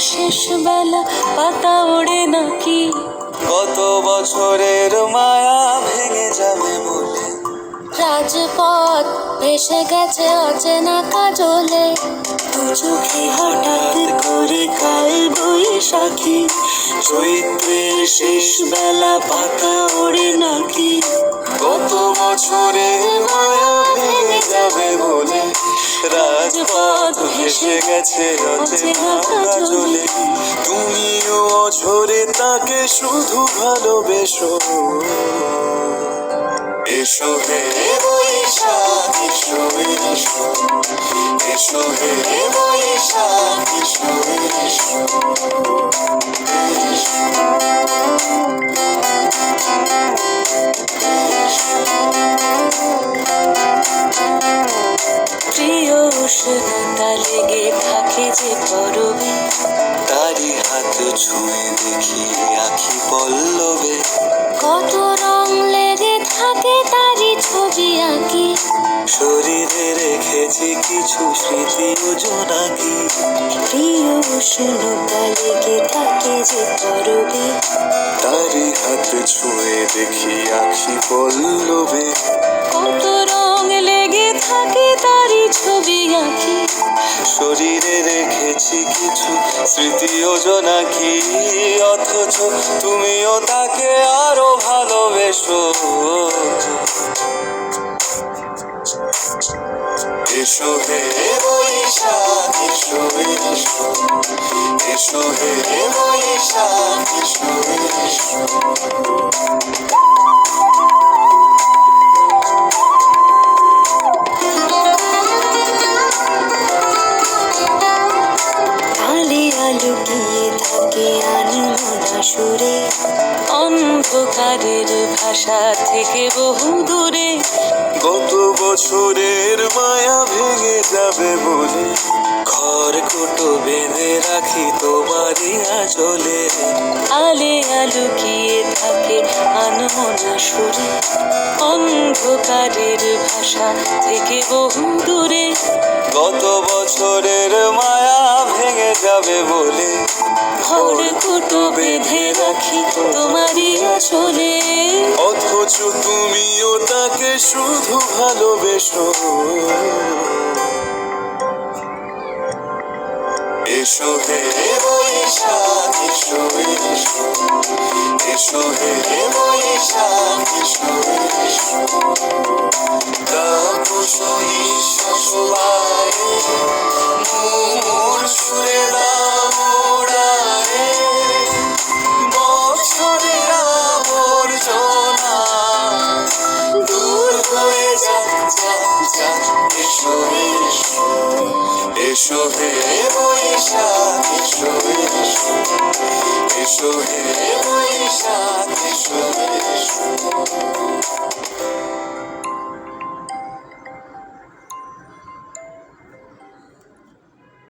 শেষ বেলা পাতা ওড়ে নাকি, কত বছরের মায়া ভেঙে যাবে বলে। রাজপথ ভেসে গেছে অচেনা কাজলে, দু চোখে হঠাৎ করে কাল বৈশাখী, চৈত্রের শেষ বেলা পাতা ওড়ে নাকি, কত বছরের মায়া ভেঙে যাবে বলে। রাজপথ ভেসে গেছে অচেনা কাজলে, তুমিও অঝরে তাকে শুধু ভালোবেসো। এসো হে বৈশাখ এসো এসো, এসো হে বৈশাখ এসো এসো। প্রিয় উষ্ণতা লেগে থাকে যে পরবে, তারি হাত ছুঁয়ে দেখি আখি পল্লবে। কত রং লেগে থাকে তারই ছবি আঁকি, শরীরে রেখেছি কিছু স্মৃতি ও জোনাকি। প্রিয় উষ্ণতা লেগে থাকে যে পরবে, তারি হাত ছুঁয়ে দেখি আখি পল্লবে। কত রং লেগে থাকে তারই ছবি আঁকি, শরীরে রেখেছি কিছু স্মৃতি ও জোনাকি, অথচ তুমিও তাকে আরো ভালোবেসো। এসো হে বৈশাখ এসো এসো, এসো হে বৈশাখ এসো এসো। আলিয়া লুকিয়ে থাকে আনমনা সুরে, অন্ধকারের ভাষা থেকে বহু দূরে, কত বছরের মায়া ভেঙে যাবে বলে। খড়কুটো বেঁধে রাখি তোমারই আঁচলে। আলিয়া লুকিয়ে থাকে আনমনা সুরে, অন্ধকারের ভাষা থেকে বহু দূরে, কত বছরের মায়া ভেঙে যাবে বলে। খড়কুটো বেঁধে রাখি তোমারই আঁচলে, অথচ তুমিও তাকে শুধু ভালোবেসো। এসো হে বৈশাখ এসো এসো, এসো হে বৈশাখ এসো এসো। তাপস নিঃশ্বাস বায়ে মোর সুরে দাওড়ায়ে, বছরের আবর্জনা দূর হয়ে যাক যাক যাক। এসো এসো, এসো হে বৈশাখ এসো এসো, এসো হে বৈশাখ এসো এসো।